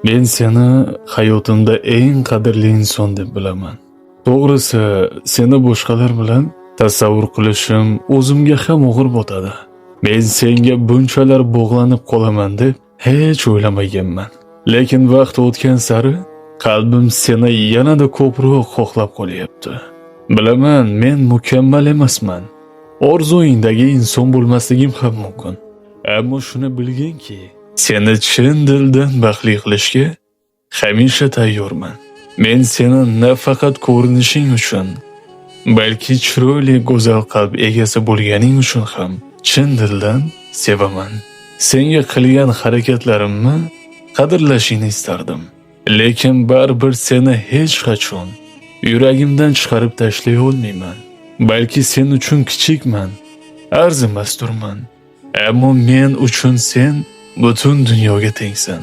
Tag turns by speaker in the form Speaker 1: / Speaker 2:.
Speaker 1: Men seni hayotimda eng qadrli inson deb bilaman. To'g'risi, seni boshqalar bilan tasavvur qilishim o'zimga ham og'ir botadi. Men senga bunchalar bog'lanib qolaman deb hech o'ylamaganman. Lekin vaqt o'tgan sari qalbim seni yanada ko'proq xohlab qolyapti. Bilaman, men mukammal emasman. Orzuingdagi inson bo'lmasligim ham mumkin. Ammo shuni bilginki, seni chin dildan baxtli qilishga hamisha tayyorman. Men seni nafaqat ko'rinishing uchun, balki chiroyli go'zal qalb egasi bo'lganing uchun ham chin dildan sevaman. Senga qilgan harakatlarimni qadrlashingni istardim. Lekin baribir seni hech qachon yuragimdan chiqarib tashlay olmayman. Balki sen uchun kichikman, arzimasturman. Ammo men uchun sen butun dunyoga tengsan.